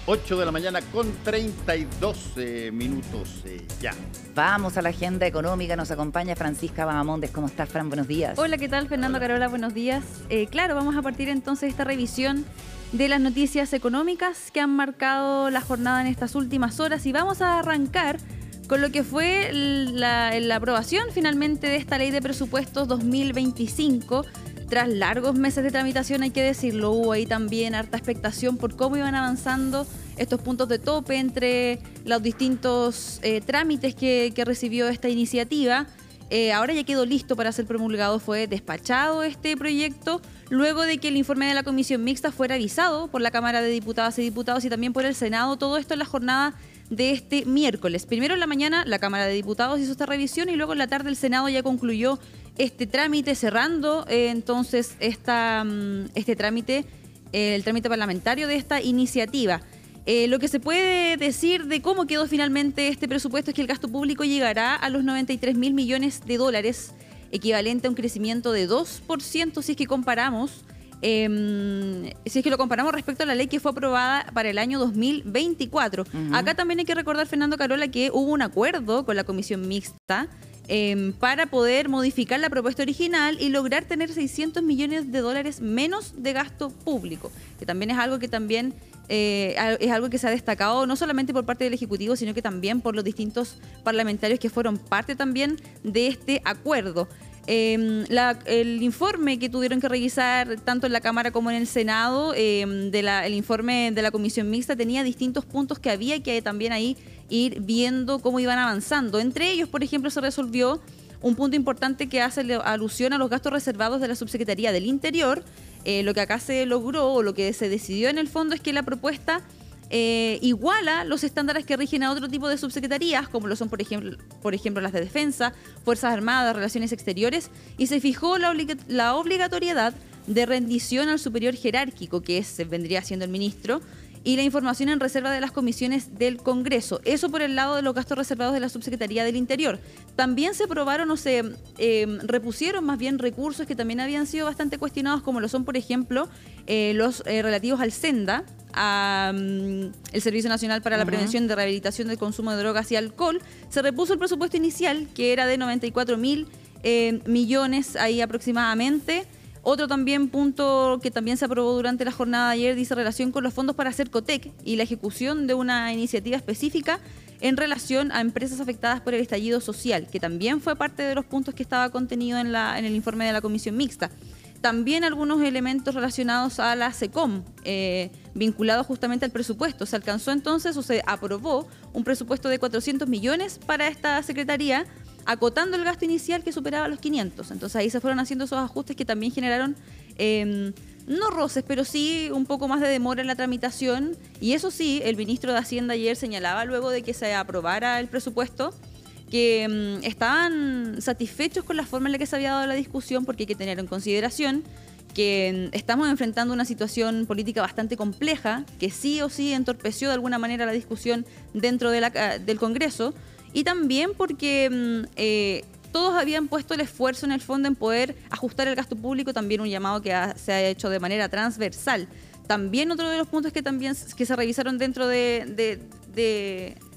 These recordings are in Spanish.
8 de la mañana con 32 minutos ya. Vamos a la agenda económica, nos acompaña Francisca Bahamondes. ¿Cómo estás, Fran? Buenos días. Hola, ¿qué tal? Fernando, Hola. Carola, buenos días. Claro, vamos a partir entonces esta revisión de las noticias económicas que han marcado la jornada en estas últimas horas y vamos a arrancar con lo que fue la aprobación finalmente de esta ley de presupuestos 2025. Tras largos meses de tramitación, hay que decirlo, hubo ahí también harta expectación por cómo iban avanzando estos puntos de tope entre los distintos trámites que recibió esta iniciativa. Ahora ya quedó listo para ser promulgado, fue despachado este proyecto luego de que el informe de la Comisión Mixta fuera avisado por la Cámara de Diputadas y Diputados y también por el Senado. Todo esto en la jornada de este miércoles. Primero en la mañana la Cámara de Diputados hizo esta revisión y luego en la tarde el Senado ya concluyó este trámite, cerrando entonces este trámite, el trámite parlamentario de esta iniciativa. Lo que se puede decir de cómo quedó finalmente este presupuesto es que el gasto público llegará a los 93.000 millones de dólares, equivalente a un crecimiento de 2% si es que comparamos. Si es que lo comparamos respecto a la ley que fue aprobada para el año 2024. Acá también hay que recordar, Fernando, Carola, que hubo un acuerdo con la Comisión Mixta para poder modificar la propuesta original y lograr tener 600 millones de dólares menos de gasto público, que también es algo que es algo que se ha destacado no solamente por parte del Ejecutivo, sino que también por los distintos parlamentarios que fueron parte también de este acuerdo. El informe que tuvieron que revisar tanto en la Cámara como en el Senado, el informe de la Comisión Mixta tenía distintos puntos que había que también ahí ir viendo cómo iban avanzando. Entre ellos, por ejemplo, se resolvió un punto importante que hace alusión a los gastos reservados de la Subsecretaría del Interior. Lo que acá se logró o lo que se decidió en el fondo es que la propuesta iguala los estándares que rigen a otro tipo de subsecretarías, como lo son, por ejemplo, las de Defensa, Fuerzas Armadas, Relaciones Exteriores, y se fijó la obligatoriedad de rendición al superior jerárquico, que vendría siendo el ministro, y la información en reserva de las comisiones del Congreso. Eso por el lado de los gastos reservados de la Subsecretaría del Interior. También se aprobaron o se repusieron más bien recursos que también habían sido bastante cuestionados, como lo son, por ejemplo, los relativos al SENDA, el Servicio Nacional para la Prevención y Rehabilitación del Consumo de Drogas y Alcohol. Se repuso el presupuesto inicial, que era de 94.000 millones ahí aproximadamente. Otro también punto que también se aprobó durante la jornada de ayer dice relación con los fondos para Cercotec y la ejecución de una iniciativa específica en relación a empresas afectadas por el estallido social, que también fue parte de los puntos que estaba contenido en el informe de la Comisión Mixta. También algunos elementos relacionados a la SECOM, vinculados justamente al presupuesto. Se alcanzó entonces o se aprobó un presupuesto de 400 millones para esta secretaría, acotando el gasto inicial que superaba los 500. Entonces ahí se fueron haciendo esos ajustes que también generaron, no roces, pero sí un poco más de demora en la tramitación. Y eso sí, el ministro de Hacienda ayer señalaba, luego de que se aprobara el presupuesto, que estaban satisfechos con la forma en la que se había dado la discusión, porque hay que tener en consideración que estamos enfrentando una situación política bastante compleja, que sí o sí entorpeció de alguna manera la discusión dentro del Congreso, y también porque todos habían puesto el esfuerzo en el fondo en poder ajustar el gasto público, también un llamado que se ha hecho de manera transversal. También otro de los puntos que se revisaron dentro de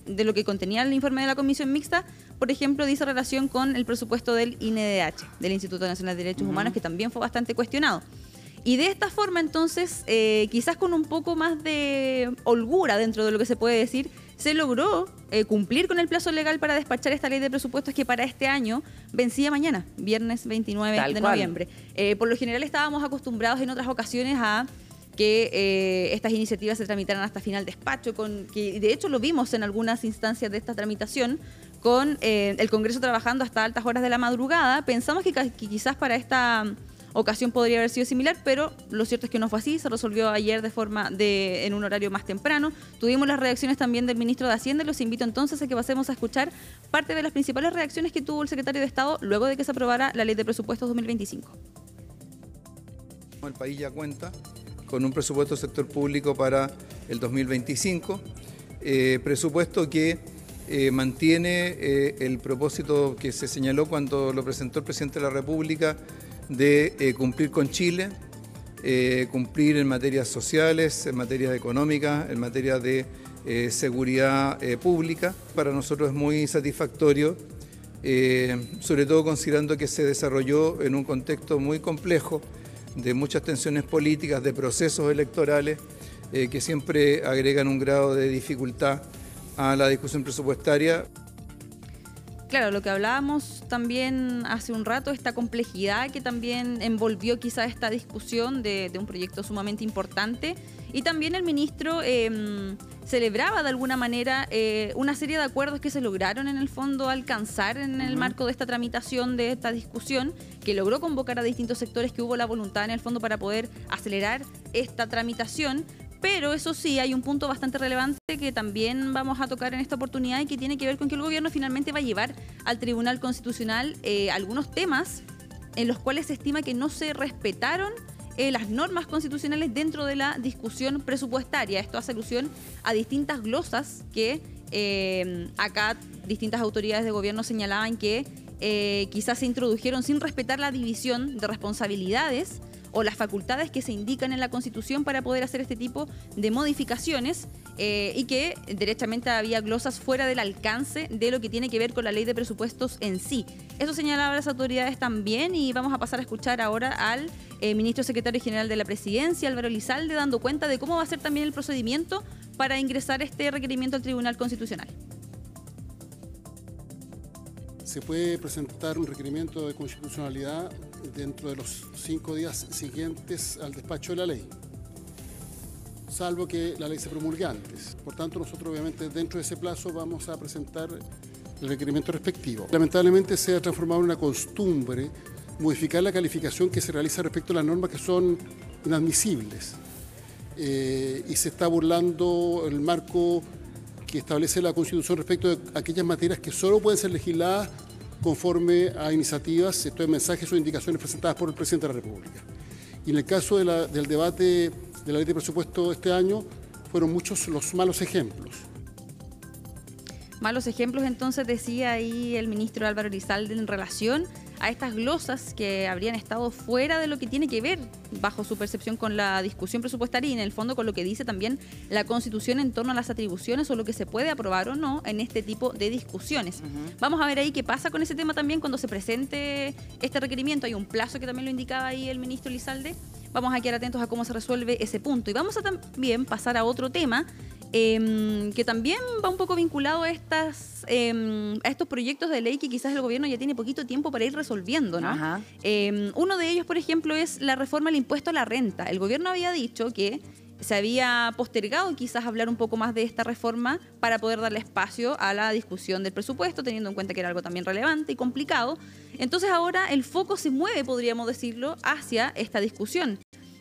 lo que contenía el informe de la Comisión Mixta, por ejemplo, dice relación con el presupuesto del INDH, del Instituto Nacional de Derechos Humanos, que también fue bastante cuestionado. Y de esta forma, entonces, quizás con un poco más de holgura dentro de lo que se puede decir, se logró cumplir con el plazo legal para despachar esta ley de presupuestos que para este año vencía mañana, viernes 29 de noviembre. Por lo general estábamos acostumbrados en otras ocasiones a que estas iniciativas se tramitaran hasta final despacho, que de hecho lo vimos en algunas instancias de esta tramitación, con el Congreso trabajando hasta altas horas de la madrugada. Pensamos que quizás para esta ocasión podría haber sido similar, pero lo cierto es que no fue así. Se resolvió ayer en un horario más temprano. Tuvimos las reacciones también del ministro de Hacienda y los invito entonces a que pasemos a escuchar parte de las principales reacciones que tuvo el secretario de Estado luego de que se aprobara la ley de presupuestos 2025. El país ya cuenta con un presupuesto del sector público para el 2025, presupuesto que mantiene el propósito que se señaló cuando lo presentó el presidente de la República de cumplir con Chile, cumplir en materias sociales, en materia económica, en materia de seguridad pública. Para nosotros es muy satisfactorio, sobre todo considerando que se desarrolló en un contexto muy complejo, de muchas tensiones políticas, de procesos electorales, que siempre agregan un grado de dificultad a la discusión presupuestaria. Claro, lo que hablábamos también hace un rato, esta complejidad que también envolvió quizá esta discusión de un proyecto sumamente importante. Y también el ministro celebraba de alguna manera una serie de acuerdos que se lograron en el fondo alcanzar en el marco de esta tramitación, de esta discusión, que logró convocar a distintos sectores, que hubo la voluntad en el fondo para poder acelerar esta tramitación. Pero eso sí, hay un punto bastante relevante que también vamos a tocar en esta oportunidad y que tiene que ver con que el gobierno finalmente va a llevar al Tribunal Constitucional algunos temas en los cuales se estima que no se respetaron las normas constitucionales dentro de la discusión presupuestaria. Esto hace alusión a distintas glosas que acá distintas autoridades de gobierno señalaban que quizás se introdujeron sin respetar la división de responsabilidades o las facultades que se indican en la Constitución para poder hacer este tipo de modificaciones, y que derechamente había glosas fuera del alcance de lo que tiene que ver con la ley de presupuestos en sí. Eso señalaban las autoridades también, y vamos a pasar a escuchar ahora al ministro secretario general de la Presidencia, Álvaro Elizalde, dando cuenta de cómo va a ser también el procedimiento para ingresar este requerimiento al Tribunal Constitucional. Se puede presentar un requerimiento de constitucionalidad dentro de los 5 días siguientes al despacho de la ley, salvo que la ley se promulgue antes. Por tanto, nosotros obviamente dentro de ese plazo vamos a presentar el requerimiento respectivo. Lamentablemente se ha transformado en una costumbre modificar la calificación que se realiza respecto a las normas que son inadmisibles, y se está burlando el marco que establece la Constitución respecto de aquellas materias que solo pueden ser legisladas conforme a iniciativas, esto es, mensajes o indicaciones presentadas por el presidente de la República. Y en el caso del debate de la ley de presupuesto este año, fueron muchos los malos ejemplos. Malos ejemplos, entonces, decía ahí el ministro Álvaro Elizalde en relación a estas glosas que habrían estado fuera de lo que tiene que ver, bajo su percepción, con la discusión presupuestaria y en el fondo con lo que dice también la Constitución en torno a las atribuciones o lo que se puede aprobar o no en este tipo de discusiones. Vamos a ver ahí qué pasa con ese tema también cuando se presente este requerimiento. Hay un plazo que también lo indicaba ahí el ministro Elizalde. Vamos a quedar atentos a cómo se resuelve ese punto. Y vamos a también pasar a otro tema que también va un poco vinculado a estos proyectos de ley que quizás el gobierno ya tiene poquito tiempo para ir resolviendo, ¿no? Uno de ellos, por ejemplo, es la reforma del impuesto a la renta. El gobierno había dicho que se había postergado quizás hablar un poco más de esta reforma para poder darle espacio a la discusión del presupuesto, teniendo en cuenta que era algo también relevante y complicado. Entonces ahora el foco se mueve, podríamos decirlo, hacia esta discusión.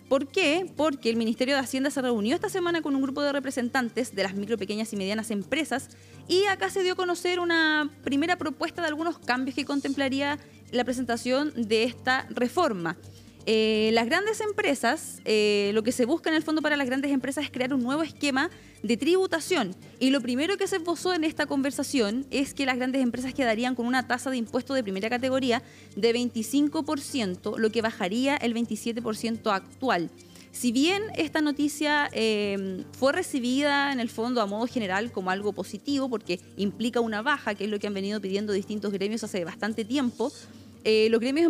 ¿Por qué? Porque el Ministerio de Hacienda se reunió esta semana con un grupo de representantes de las micro, pequeñas y medianas empresas, y acá se dio a conocer una primera propuesta de algunos cambios que contemplaría la presentación de esta reforma. Las grandes empresas, lo que se busca en el fondo para las grandes empresas es crear un nuevo esquema de tributación. Y lo primero que se esbozó en esta conversación es que las grandes empresas quedarían con una tasa de impuesto de primera categoría de 25%, lo que bajaría el 27% actual. Si bien esta noticia fue recibida en el fondo a modo general como algo positivo, porque implica una baja, que es lo que han venido pidiendo distintos gremios hace bastante tiempo, los gremios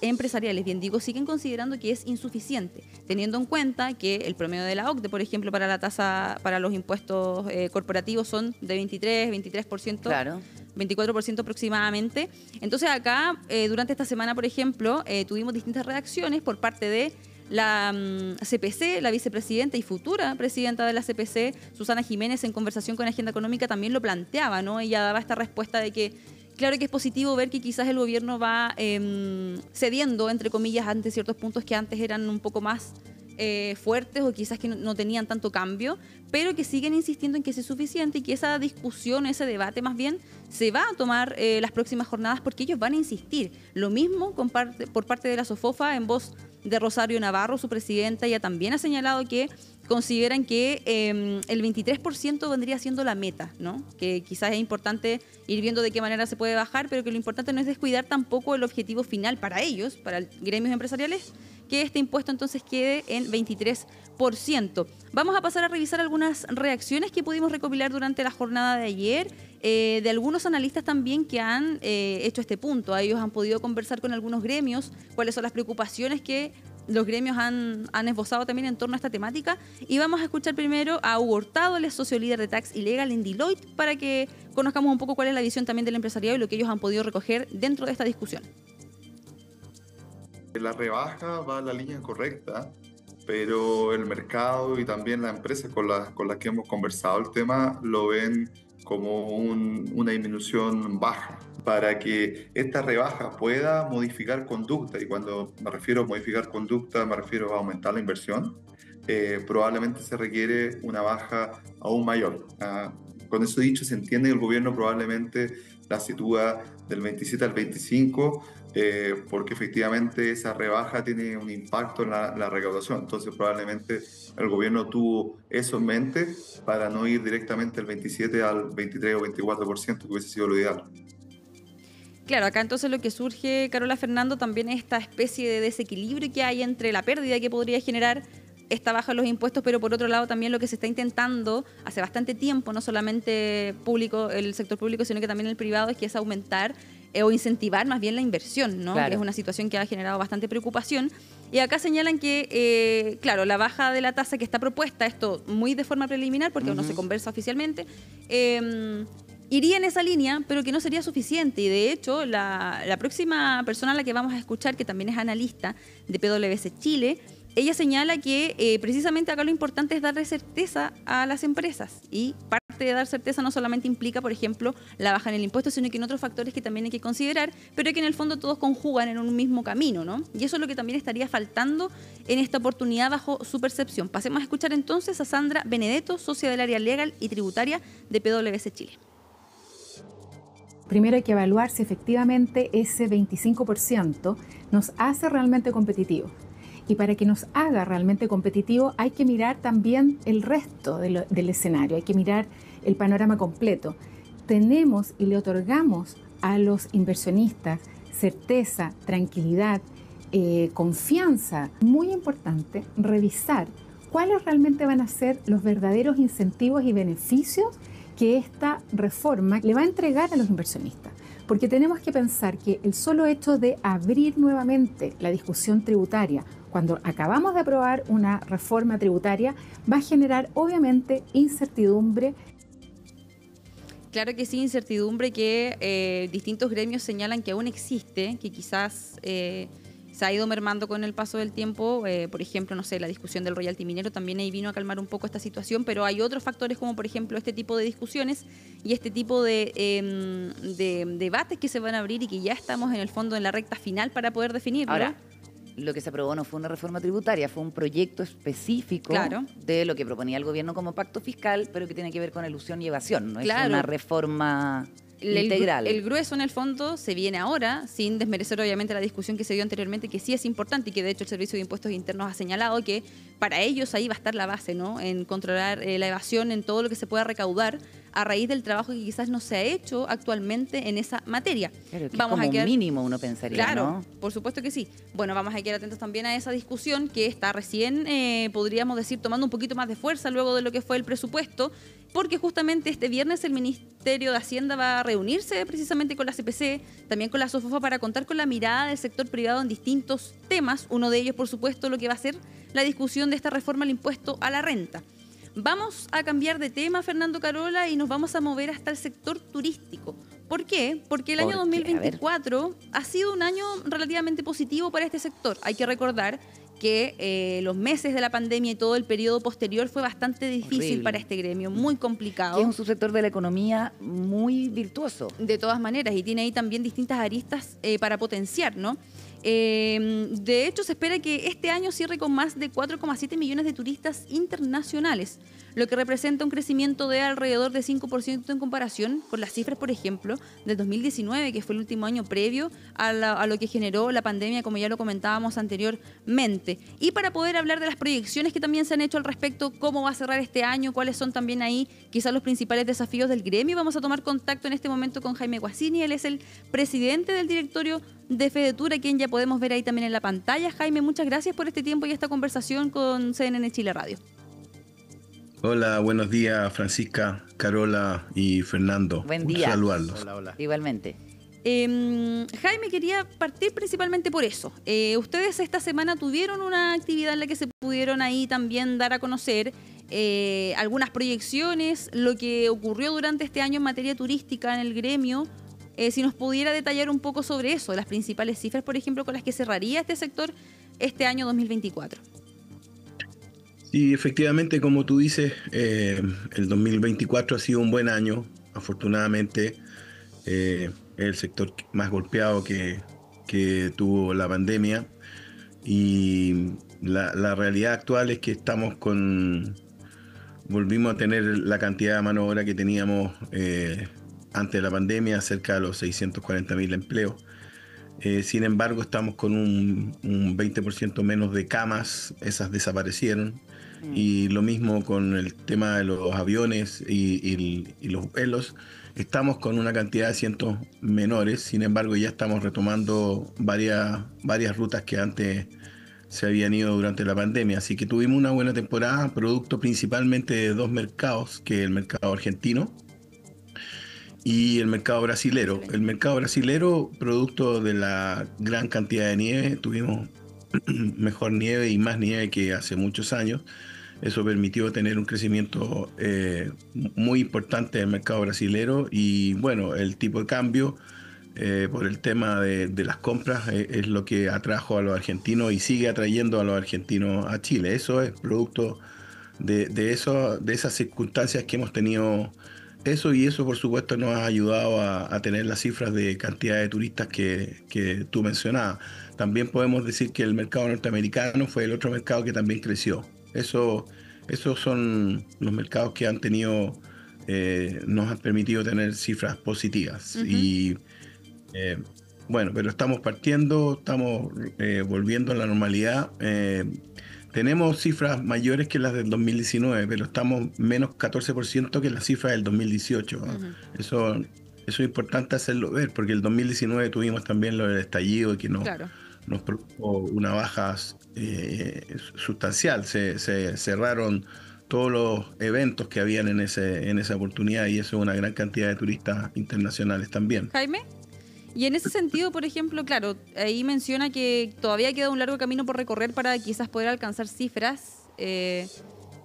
empresariales, bien digo, siguen considerando que es insuficiente, teniendo en cuenta que el promedio de la OCDE, por ejemplo, para la tasa para los impuestos corporativos son de 23%, claro, 24% aproximadamente. Entonces acá, durante esta semana, por ejemplo, tuvimos distintas reacciones por parte de la CPC, la vicepresidenta y futura presidenta de la CPC, Susana Jiménez, en conversación con Agenda Económica también lo planteaba, ¿no? Ella daba esta respuesta de que claro que es positivo ver que quizás el gobierno va cediendo, entre comillas, ante ciertos puntos que antes eran un poco más fuertes o quizás que no tenían tanto cambio, pero que siguen insistiendo en que es suficiente y que esa discusión, ese debate más bien, se va a tomar las próximas jornadas porque ellos van a insistir. Lo mismo por parte de la SOFOFA, en voz de Rosario Navarro, su presidenta, ella también ha señalado que consideran que el 23% vendría siendo la meta, ¿no? Que quizás es importante ir viendo de qué manera se puede bajar, pero que lo importante no es descuidar tampoco el objetivo final para ellos, para gremios empresariales, que este impuesto entonces quede en 23%. Vamos a pasar a revisar algunas reacciones que pudimos recopilar durante la jornada de ayer, de algunos analistas también que han hecho este punto. Ellos han podido conversar con algunos gremios, cuáles son las preocupaciones que los gremios han esbozado también en torno a esta temática. Y vamos a escuchar primero a Hugo Hurtado, el socio líder de Tax y Legal en Deloitte, para que conozcamos un poco cuál es la visión también del empresariado y lo que ellos han podido recoger dentro de esta discusión. La rebaja va a la línea correcta, pero el mercado y también las empresas con las que hemos conversado el tema lo ven como una disminución baja. Para que esta rebaja pueda modificar conducta, y cuando me refiero a modificar conducta me refiero a aumentar la inversión, probablemente se requiere una baja aún mayor. Con eso dicho, se entiende que el gobierno probablemente la sitúa del 27 al 25, porque efectivamente esa rebaja tiene un impacto en la recaudación. Entonces probablemente el gobierno tuvo eso en mente para no ir directamente del 27 al 23 o 24%, que hubiese sido lo ideal. Claro, acá entonces lo que surge, Carola, Fernando, también es esta especie de desequilibrio que hay entre la pérdida que podría generar esta baja en los impuestos, pero por otro lado también lo que se está intentando hace bastante tiempo, no solamente público, el sector público, sino que también el privado, es que es aumentar o incentivar más bien la inversión, ¿no? Claro. Que es una situación que ha generado bastante preocupación. Y acá señalan que, claro, la baja de la tasa que está propuesta, esto muy de forma preliminar, porque aún no se conversa oficialmente, iría en esa línea, pero que no sería suficiente. Y de hecho, la próxima persona a la que vamos a escuchar, que también es analista de PwC Chile, ella señala que precisamente acá lo importante es darle certeza a las empresas. Y parte de dar certeza no solamente implica, por ejemplo, la baja en el impuesto, sino que en otros factores que también hay que considerar, pero que en el fondo todos conjugan en un mismo camino, ¿no? Y eso es lo que también estaría faltando en esta oportunidad bajo su percepción. Pasemos a escuchar entonces a Sandra Benedetto, socia del área legal y tributaria de PwC Chile. Primero hay que evaluar si efectivamente ese 25% nos hace realmente competitivos. Y para que nos haga realmente competitivo hay que mirar también el resto del escenario, hay que mirar el panorama completo. Tenemos y le otorgamos a los inversionistas certeza, tranquilidad, confianza. Muy importante revisar cuáles realmente van a ser los verdaderos incentivos y beneficios que esta reforma le va a entregar a los inversionistas. Porque tenemos que pensar que el solo hecho de abrir nuevamente la discusión tributaria, cuando acabamos de aprobar una reforma tributaria, va a generar obviamente incertidumbre. Claro que sí, incertidumbre que distintos gremios señalan que aún existe, que quizás se ha ido mermando con el paso del tiempo. Por ejemplo, no sé, la discusión del royalty minero también ahí vino a calmar un poco esta situación, pero hay otros factores como por ejemplo este tipo de discusiones y este tipo de debates que se van a abrir y que ya estamos en el fondo en la recta final para poder definirlo. Ahora, lo que se aprobó no fue una reforma tributaria, fue un proyecto específico de lo que proponía el gobierno como pacto fiscal, pero que tiene que ver con elusión y evasión, no es una reforma integral. El grueso en el fondo se viene ahora, sin desmerecer obviamente la discusión que se dio anteriormente, que sí es importante y que de hecho el Servicio de Impuestos Internos ha señalado que para ellos ahí va a estar la base, ¿no? En controlar la evasión, en todo lo que se pueda recaudar a raíz del trabajo que quizás no se ha hecho actualmente en esa materia. Claro, que vamos es como un mínimo uno pensaría, claro, ¿no? Por supuesto que sí. Bueno, vamos a quedar atentos también a esa discusión que está recién, podríamos decir, tomando un poquito más de fuerza luego de lo que fue el presupuesto, porque justamente este viernes el Ministerio de Hacienda va a reunirse precisamente con la CPC, también con la SOFOFA, para contar con la mirada del sector privado en distintos temas. Uno de ellos, por supuesto, lo que va a ser la discusión de esta reforma al impuesto a la renta. Vamos a cambiar de tema, Fernando, Carola, y nos vamos a mover hasta el sector turístico. ¿Por qué? Porque el año 2024 ha sido un año relativamente positivo para este sector. Hay que recordar que los meses de la pandemia y todo el periodo posterior fue bastante difícil para este gremio, muy complicado. Que es un subsector de la economía muy virtuoso. De todas maneras, y tiene ahí también distintas aristas para potenciar, ¿no? De hecho, se espera que este año cierre con más de 4,7 millones de turistas internacionales, lo que representa un crecimiento de alrededor de 5% en comparación con las cifras, por ejemplo, del 2019, que fue el último año previo a lo que generó la pandemia, como ya lo comentábamos anteriormente. Y para poder hablar de las proyecciones que también se han hecho al respecto, cómo va a cerrar este año, cuáles son también ahí quizás los principales desafíos del gremio, vamos a tomar contacto en este momento con Jaime Guasini. Él es el presidente del directorio de Fedetur, a quien ya podemos ver ahí también en la pantalla. Jaime, muchas gracias por este tiempo y esta conversación con CNN Chile Radio. Hola, buenos días, Francisca, Carola y Fernando. Buen día. Saludarlos. Hola, hola. Igualmente. Jaime, quería partir principalmente por eso. Ustedes esta semana tuvieron una actividad en la que se pudieron ahí también dar a conocer algunas proyecciones, lo que ocurrió durante este año en materia turística en el gremio. Si nos pudiera detallar un poco sobre eso, las principales cifras, por ejemplo, con las que cerraría este sector este año 2024. Sí, efectivamente, como tú dices, el 2024 ha sido un buen año. Afortunadamente, el sector más golpeado que tuvo la pandemia, y la realidad actual es que volvimos a tener la cantidad de mano de obra que teníamos antes de la pandemia, cerca de los 640.000 empleos. Sin embargo, estamos con un 20% menos de camas, esas desaparecieron. Y lo mismo con el tema de los aviones y los vuelos. Estamos con una cantidad de asientos menores, sin embargo ya estamos retomando varias rutas que antes se habían ido durante la pandemia. Así que tuvimos una buena temporada, producto principalmente de dos mercados, que es el mercado argentino y el mercado brasilero. El mercado brasilero, producto de la gran cantidad de nieve, tuvimos mejor nieve y más nieve que hace muchos años. Eso permitió tener un crecimiento muy importante del mercado brasilero, y bueno, el tipo de cambio por el tema de las compras es lo que atrajo a los argentinos y sigue atrayendo a los argentinos a Chile. Eso es producto de esas circunstancias que hemos tenido. Y eso por supuesto nos ha ayudado a tener las cifras de cantidad de turistas que tú mencionabas. También podemos decir que el mercado norteamericano fue el otro mercado que también creció. Esos son los mercados que nos han permitido tener cifras positivas. Uh-huh. Y bueno, pero estamos volviendo a la normalidad. Tenemos cifras mayores que las del 2019, pero estamos menos 14% que las cifras del 2018. Uh-huh. Eso es importante hacerlo ver, porque el 2019 tuvimos también lo del estallido, que nos produjo una baja sustancial. Se cerraron todos los eventos que habían en esa oportunidad, y eso es una gran cantidad de turistas internacionales también. Jaime, y en ese sentido, por ejemplo, claro, ahí menciona que todavía queda un largo camino por recorrer para quizás poder alcanzar cifras que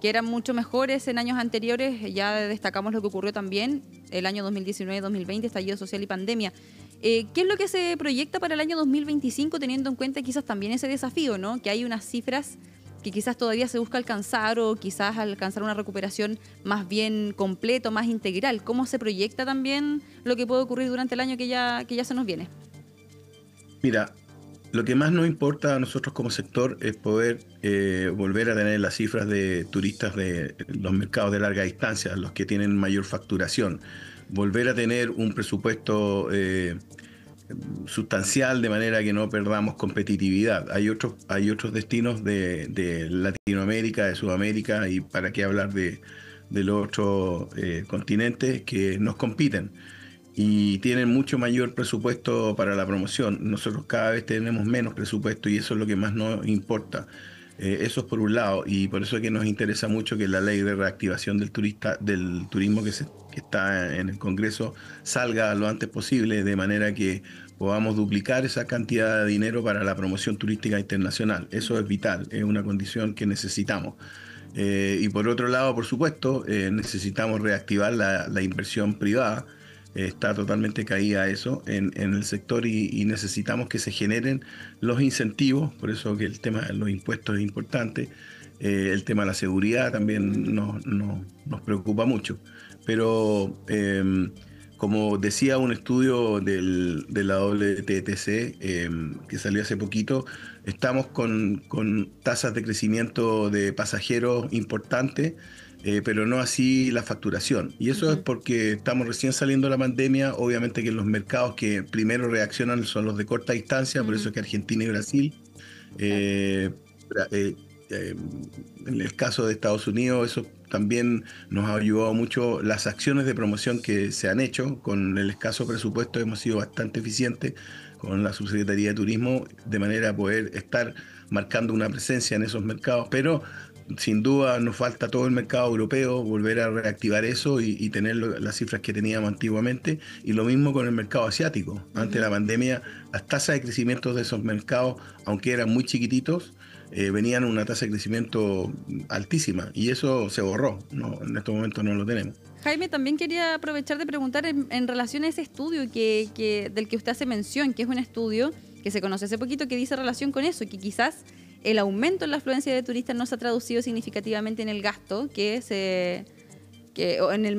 eran mucho mejores en años anteriores. Ya destacamos lo que ocurrió también el año 2019-2020, estallido social y pandemia. ¿Qué es lo que se proyecta para el año 2025, teniendo en cuenta quizás también ese desafío, ¿no? Que hay unas cifras que quizás todavía se busca alcanzar, o quizás alcanzar una recuperación más bien completa, más integral? ¿Cómo se proyecta también lo que puede ocurrir durante el año que ya se nos viene? Mira, lo que más nos importa a nosotros como sector es poder volver a tener las cifras de turistas de los mercados de larga distancia, los que tienen mayor facturación. Volver a tener un presupuesto sustancial, de manera que no perdamos competitividad. Hay otros destinos de Latinoamérica, de Sudamérica, y para qué hablar de los otros continentes, que nos compiten y tienen mucho mayor presupuesto para la promoción. Nosotros cada vez tenemos menos presupuesto, y eso es lo que más nos importa. Eso es por un lado, y por eso es que nos interesa mucho que la ley de reactivación del turismo que está en el Congreso salga lo antes posible, de manera que podamos duplicar esa cantidad de dinero para la promoción turística internacional. Eso es vital, es una condición que necesitamos. Y por otro lado, por supuesto, necesitamos reactivar la inversión privada. Está totalmente caída eso en el sector, y necesitamos que se generen los incentivos. Por eso que el tema de los impuestos es importante. El tema de la seguridad también nos preocupa mucho. Pero como decía un estudio de la WTTC que salió hace poquito, estamos con tasas de crecimiento de pasajeros importantes, pero no así la facturación. Y eso es porque estamos recién saliendo de la pandemia. Obviamente que los mercados que primero reaccionan son los de corta distancia, por eso es que Argentina y Brasil En el caso de Estados Unidos, eso también nos ha ayudado mucho. Las acciones de promoción que se han hecho, con el escaso presupuesto hemos sido bastante eficientes con la Subsecretaría de Turismo, de manera a poder estar marcando una presencia en esos mercados, pero sin duda nos falta todo el mercado europeo, volver a reactivar eso y tener las cifras que teníamos antiguamente, y lo mismo con el mercado asiático. Antes de la pandemia, las tasas de crecimiento de esos mercados, aunque eran muy chiquititos, venían una tasa de crecimiento altísima, y eso se borró, ¿no? En estos momentos no lo tenemos. Jaime, también quería aprovechar de preguntar en relación a ese estudio del que usted hace mención, que es un estudio que se conoce hace poquito, que dice relación con eso, y que quizás el aumento en la afluencia de turistas no se ha traducido significativamente en el gasto,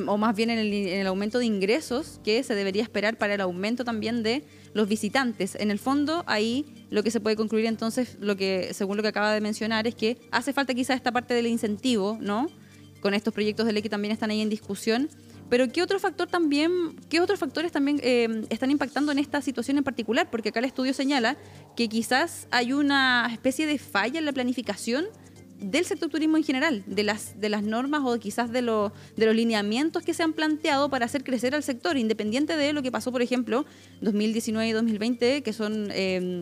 o más bien en el aumento de ingresos que se debería esperar para el aumento también de los visitantes. En el fondo, ahí lo que se puede concluir entonces, según lo que acaba de mencionar, es que hace falta quizás esta parte del incentivo, ¿no?, con estos proyectos de ley que también están ahí en discusión. Pero ¿qué otros factores también están impactando en esta situación en particular? Porque acá el estudio señala que quizás hay una especie de falla en la planificación del sector turismo en general, de las normas o quizás de los lineamientos que se han planteado para hacer crecer al sector, independiente de lo que pasó, por ejemplo, 2019 y 2020, que son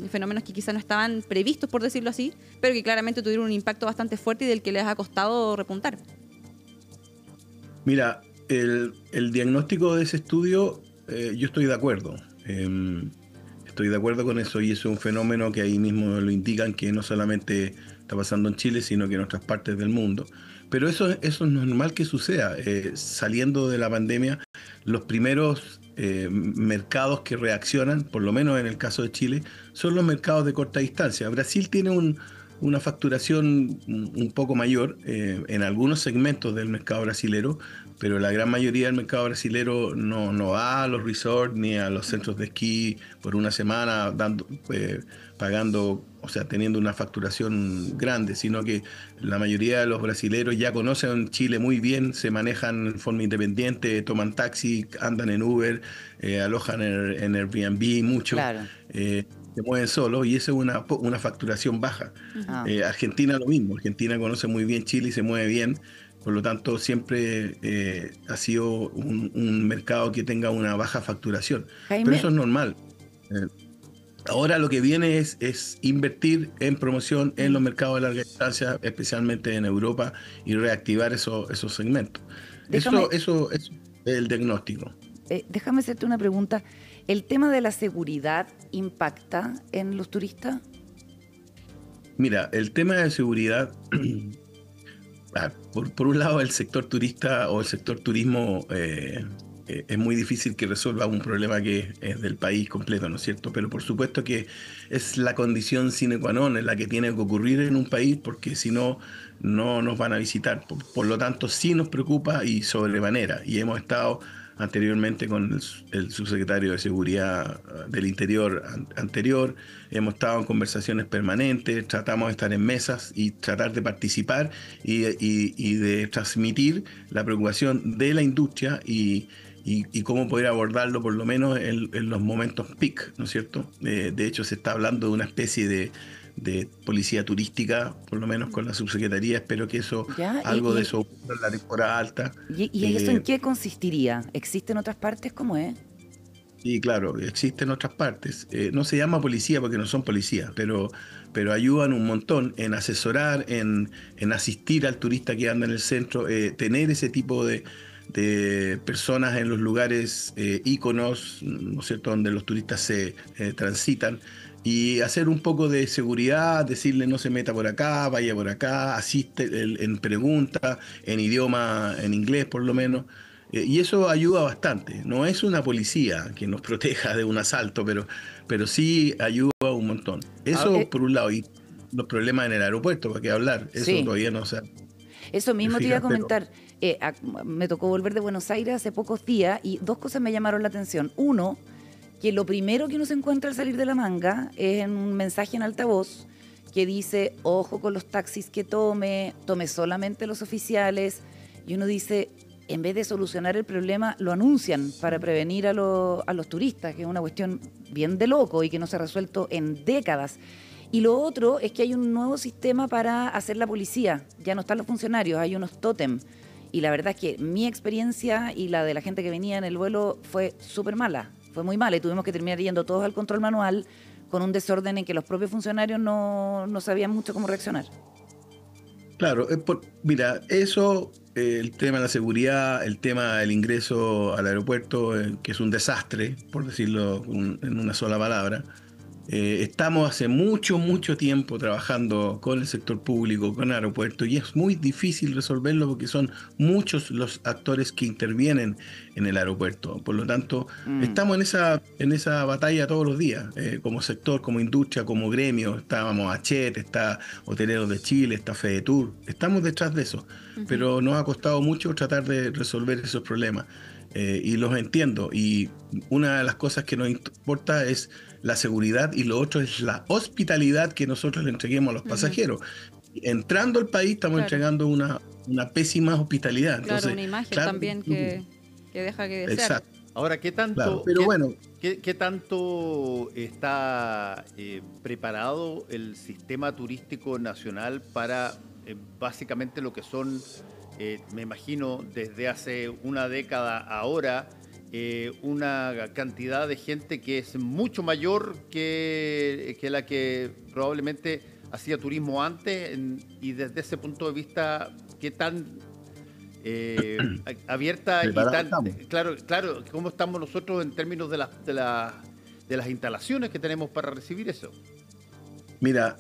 fenómenos que quizás no estaban previstos, por decirlo así, pero que claramente tuvieron un impacto bastante fuerte y del que les ha costado repuntar. Mira, el diagnóstico de ese estudio, yo estoy de acuerdo. Estoy de acuerdo con eso, y es un fenómeno que ahí mismo lo indican, que no solamente está pasando en Chile, sino que en otras partes del mundo. Pero eso es normal que suceda. Saliendo de la pandemia, los primeros mercados que reaccionan, por lo menos en el caso de Chile, son los mercados de corta distancia. Brasil tiene una facturación un poco mayor en algunos segmentos del mercado brasilero, pero la gran mayoría del mercado brasilero no va a los resorts ni a los centros de esquí por una semana pagando, o sea, teniendo una facturación grande, sino que la mayoría de los brasileros ya conocen Chile muy bien, se manejan en forma independiente, toman taxi, andan en Uber, alojan en Airbnb mucho. Claro. Se mueven solos, y eso es una facturación baja. Argentina lo mismo, Argentina conoce muy bien Chile y se mueve bien, por lo tanto siempre ha sido un mercado que tenga una baja facturación. Jaime. Pero eso es normal. Ahora lo que viene es invertir en promoción en los mercados de larga distancia, especialmente en Europa, y reactivar esos segmentos. Eso es el diagnóstico. Déjame hacerte una pregunta. ¿El tema de la seguridad impacta en los turistas? Mira, el tema de seguridad, por un lado, el sector turista o el sector turismo es muy difícil que resuelva un problema que es del país completo, ¿no es cierto? Pero por supuesto que es la condición sine qua non en la que tiene que ocurrir en un país, porque si no, no nos van a visitar. Por lo tanto, sí nos preocupa, y sobremanera. Y hemos estado anteriormente con el subsecretario de Seguridad del Interior anterior, hemos estado en conversaciones permanentes, tratamos de estar en mesas y tratar de participar y de transmitir la preocupación de la industria y cómo poder abordarlo, por lo menos en los momentos peak, ¿no es cierto? De hecho, se está hablando de una especie de policía turística, por lo menos con la subsecretaría. Espero que eso, de eso ocurra en la temporada alta. ¿Y eso en qué consistiría? ¿Existe en otras partes? ¿Cómo es? Sí, claro, existe en otras partes. No se llama policía porque no son policías, pero ayudan un montón en asesorar, en asistir al turista que anda en el centro, tener ese tipo de personas en los lugares íconos, ¿no es cierto?, donde los turistas se transitan, y hacer un poco de seguridad, decirle no se meta por acá, vaya por acá, asiste en pregunta, en idioma, en inglés por lo menos, y eso ayuda bastante. No es una policía que nos proteja de un asalto, pero sí ayuda un montón. Eso por un lado, y los problemas en el aeropuerto, ¿para qué hablar? Eso sí. Todavía no se... Eso mismo te iba a comentar. Me tocó volver de Buenos Aires hace pocos días y dos cosas me llamaron la atención. Uno, que lo primero que uno se encuentra al salir de la manga es en un mensaje en altavoz que dice, ojo con los taxis que tome solamente los oficiales. Y uno dice, en vez de solucionar el problema, lo anuncian para prevenir a los turistas, que es una cuestión bien de loco y que no se ha resuelto en décadas. Y lo otro es que hay un nuevo sistema para hacer la policía. Ya no están los funcionarios, hay unos tótem. Y la verdad es que mi experiencia y la de la gente que venía en el vuelo fue súper mala. Fue muy mala y tuvimos que terminar yendo todos al control manual con un desorden en que los propios funcionarios no sabían mucho cómo reaccionar. Claro, mira, eso, el tema de la seguridad, el tema del ingreso al aeropuerto, que es un desastre, por decirlo en una sola palabra. Estamos hace mucho tiempo trabajando con el sector público, con el aeropuerto, y es muy difícil resolverlo porque son muchos los actores que intervienen en el aeropuerto. Por lo tanto, estamos en esa batalla todos los días, como sector, como industria, como gremio. Estábamos Achet, está Hoteleros de Chile, está FEDETUR, estamos detrás de eso, pero nos ha costado mucho tratar de resolver esos problemas. Y los entiendo, y una de las cosas que nos importa es la seguridad y lo otro es la hospitalidad que nosotros le entreguemos a los pasajeros. Entrando al país estamos entregando una pésima hospitalidad. Claro, entonces, una imagen también que deja que desear. Exacto. Ahora, ¿qué tanto, claro, pero bueno, ¿qué tanto está preparado el sistema turístico nacional para básicamente lo que son, me imagino, desde hace una década ahora, una cantidad de gente que es mucho mayor que la que probablemente hacía turismo antes? Y desde ese punto de vista, ¿qué tan abierta y tan claro, cómo estamos nosotros en términos de las instalaciones que tenemos para recibir eso? Mira,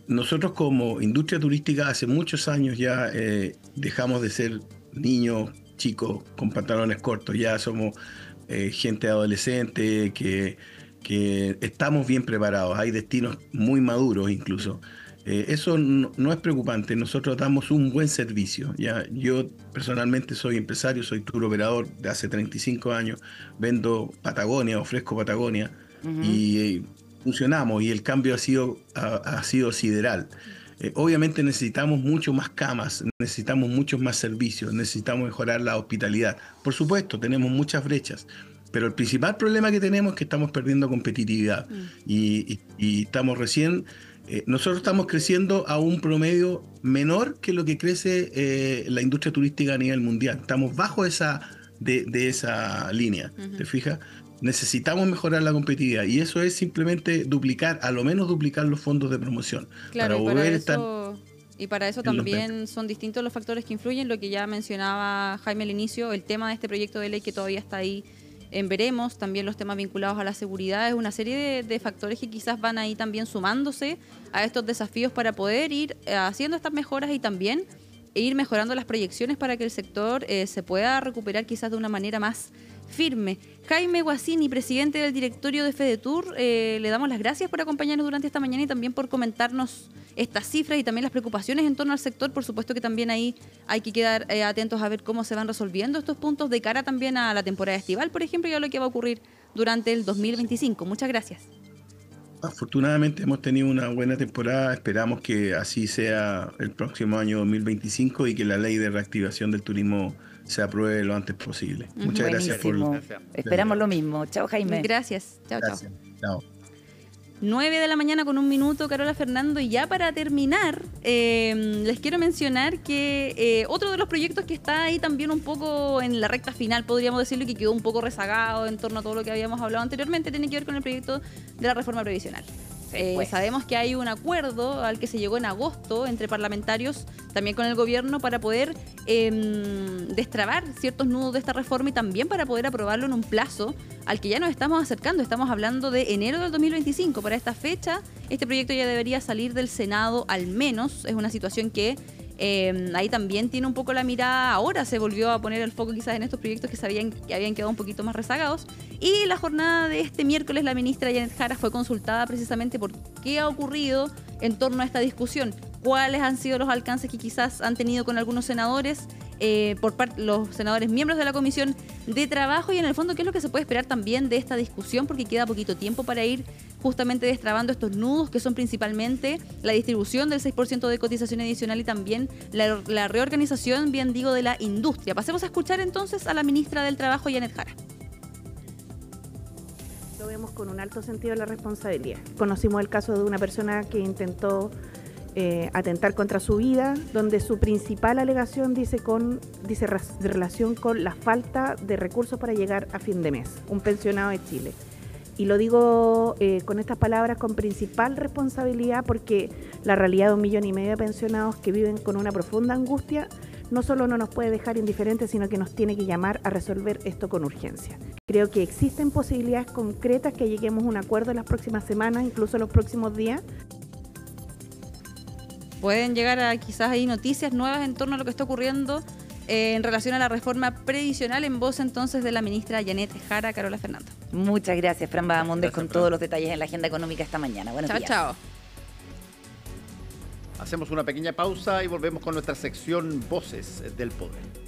nosotros como industria turística hace muchos años ya dejamos de ser niños, chicos con pantalones cortos. Ya somos gente adolescente que estamos bien preparados. Hay destinos muy maduros incluso. Eso no es preocupante. Nosotros damos un buen servicio. ¿Ya? Yo personalmente soy empresario, soy tour operador de hace 35 años. Vendo Patagonia, ofrezco Patagonia y funcionamos, y el cambio ha sido sideral. Obviamente necesitamos mucho más camas, necesitamos muchos más servicios, necesitamos mejorar la hospitalidad. Por supuesto, tenemos muchas brechas, pero el principal problema que tenemos es que estamos perdiendo competitividad y estamos nosotros estamos creciendo a un promedio menor que lo que crece la industria turística a nivel mundial. Estamos bajo de esa línea, ¿te fijas? Necesitamos mejorar la competitividad y eso es simplemente a lo menos duplicar los fondos de promoción. Claro, para eso también son distintos los factores que influyen, lo que ya mencionaba Jaime al inicio, el tema de este proyecto de ley que todavía está ahí en veremos, también los temas vinculados a la seguridad, es una serie de factores que quizás van ahí también sumándose a estos desafíos para poder ir haciendo estas mejoras y también ir mejorando las proyecciones para que el sector se pueda recuperar quizás de una manera más firme. Jaime Guasini, presidente del directorio de FEDETUR, le damos las gracias por acompañarnos durante esta mañana y también por comentarnos estas cifras y también las preocupaciones en torno al sector. Por supuesto que también ahí hay que quedar atentos a ver cómo se van resolviendo estos puntos de cara también a la temporada estival, por ejemplo, y a lo que va a ocurrir durante el 2025. Muchas gracias. Afortunadamente hemos tenido una buena temporada, esperamos que así sea el próximo año 2025 y que la ley de reactivación del turismo se apruebe lo antes posible. Muchas gracias Esperamos lo mismo. Chao, Jaime. Gracias. Chao. 9 de la mañana con 1 minuto, Carola, Fernando, y ya para terminar, les quiero mencionar que otro de los proyectos que está ahí también un poco en la recta final, podríamos decirlo, y que quedó un poco rezagado en torno a todo lo que habíamos hablado anteriormente, tiene que ver con el proyecto de la reforma previsional. Sabemos que hay un acuerdo al que se llegó en agosto entre parlamentarios, también con el gobierno, para poder destrabar ciertos nudos de esta reforma y también para poder aprobarlo en un plazo al que ya nos estamos acercando. Estamos hablando de enero del 2025. Para esta fecha, este proyecto ya debería salir del Senado al menos. Es una situación que ahí también tiene un poco la mirada. Ahora se volvió a poner el foco quizás en estos proyectos que habían quedado un poquito más rezagados. Y la jornada de este miércoles, la ministra Janet Jara fue consultada precisamente por qué ha ocurrido en torno a esta discusión, cuáles han sido los alcances que quizás han tenido con algunos senadores, por parte los senadores miembros de la Comisión de Trabajo, y en el fondo qué es lo que se puede esperar también de esta discusión, porque queda poquito tiempo para ir justamente destrabando estos nudos que son principalmente la distribución del 6% de cotización adicional y también la reorganización, bien digo, de la industria. Pasemos a escuchar entonces a la ministra del Trabajo, Janet Jara. vemos con un alto sentido de la responsabilidad. Conocimos el caso de una persona que intentó atentar contra su vida, donde su principal alegación dice de relación con la falta de recursos para llegar a fin de mes, un pensionado de Chile. Y lo digo con estas palabras con principal responsabilidad porque la realidad de 1,5 millones de pensionados que viven con una profunda angustia no solo no nos puede dejar indiferentes, sino que nos tiene que llamar a resolver esto con urgencia. Creo que existen posibilidades concretas que lleguemos a un acuerdo en las próximas semanas, incluso los próximos días. Pueden llegar a quizás ahí noticias nuevas en torno a lo que está ocurriendo en relación a la reforma previsional, en voz entonces de la ministra Janet Jara Carola Fernando. Muchas gracias, Fran Bahamondes, con todos los detalles en la agenda económica esta mañana. Buenos días. Chao. Hacemos una pequeña pausa y volvemos con nuestra sección Voces del Poder.